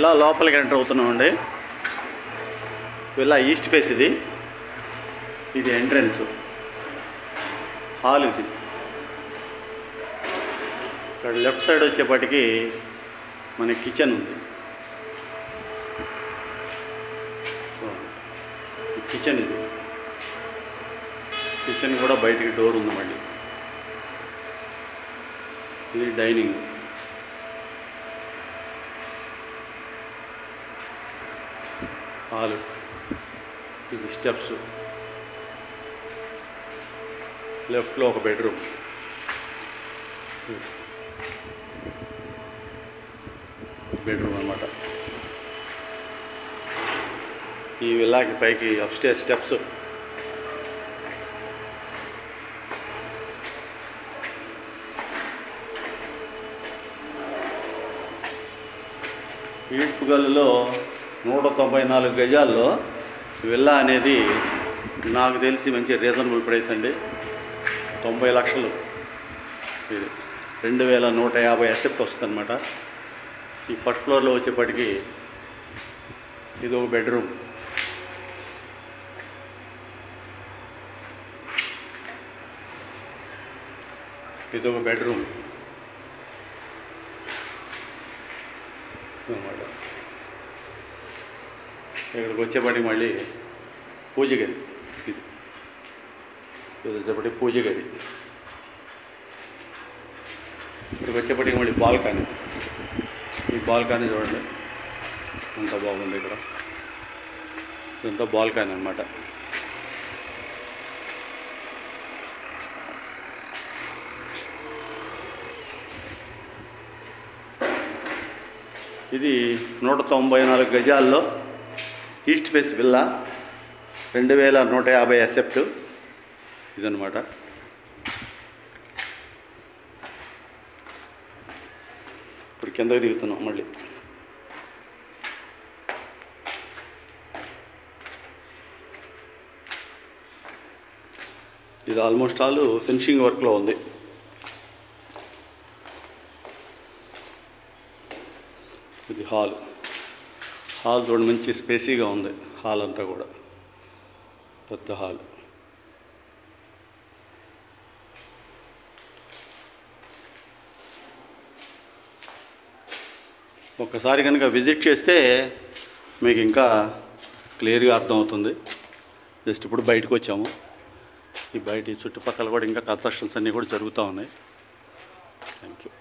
Villa లోపలికి enter అవుతున్నామండి. Villa east face ఇది entrance hall. ఇది ఇక్కడ లెఫ్ట్ సైడ్ వచ్చేప్పటికి మన కిచెన్ ఉంది. కిచెన్ ఇది. కిచెన్ కూడా బయటికి డోర్ ఉంది. మళ్ళీ ఇది డైనింగ్. హాలు. ఇది స్టెప్స్. లెఫ్ట్లో ఒక బెడ్రూమ్. బెడ్రూమ్ అన్నమాట. ఈ విల్లాకి పైకి అప్స్టేర్ స్టెప్స్. ఈడ్పుగల్లో 194 గజాల్లో విల్లా అనేది నాకు తెలిసి మంచి రీజనబుల్ ప్రైస్ అండి. 90 లక్షలు. ఇది 2150 అసెప్ట్ వస్తుంది అనమాట. ఈ ఫస్ట్ ఫ్లోర్లో వచ్చేప్పటికి ఇది ఒక బెడ్రూమ్. ఇది ఒక బెడ్రూమ్ అన్నమాట. ఇక్కడికి వచ్చేప్పటికి మళ్ళీ పూజ గది. ఇది వచ్చేప్పటికి పూజ గది. ఇక్కడికి వచ్చేప్పటికి మళ్ళీ బాల్కనీ. ఈ బాల్కనీ చూడండి ఎంత బాగుంది. ఇక్కడ ఇదంతా బాల్కనీ అన్నమాట. ఇది 194 గజాల్లో ఈస్ట్ ఫేస్ విల్లా, 2150 అసెప్ట్ ఇదన్నమాట. ఇప్పుడు కిందకి దిగుతున్నాం మళ్ళీ. ఇది ఆల్మోస్ట్ ఆల్ ఫినిషింగ్ వర్క్లో ఉంది. ఇది హాల్. హాల్ చూడండి మంచి స్పేసీగా ఉంది. హాల్ అంతా కూడా పెద్ద హాల్. ఒక్కసారి కనుక విజిట్ చేస్తే మీకు ఇంకా క్లియర్గా అర్థమవుతుంది. జస్ట్ ఇప్పుడు బయటకు వచ్చాము. ఈ బయట చుట్టుపక్కల కూడా ఇంకా కన్స్ట్రక్షన్స్ అన్నీ కూడా జరుగుతూ ఉన్నాయి. Thank you.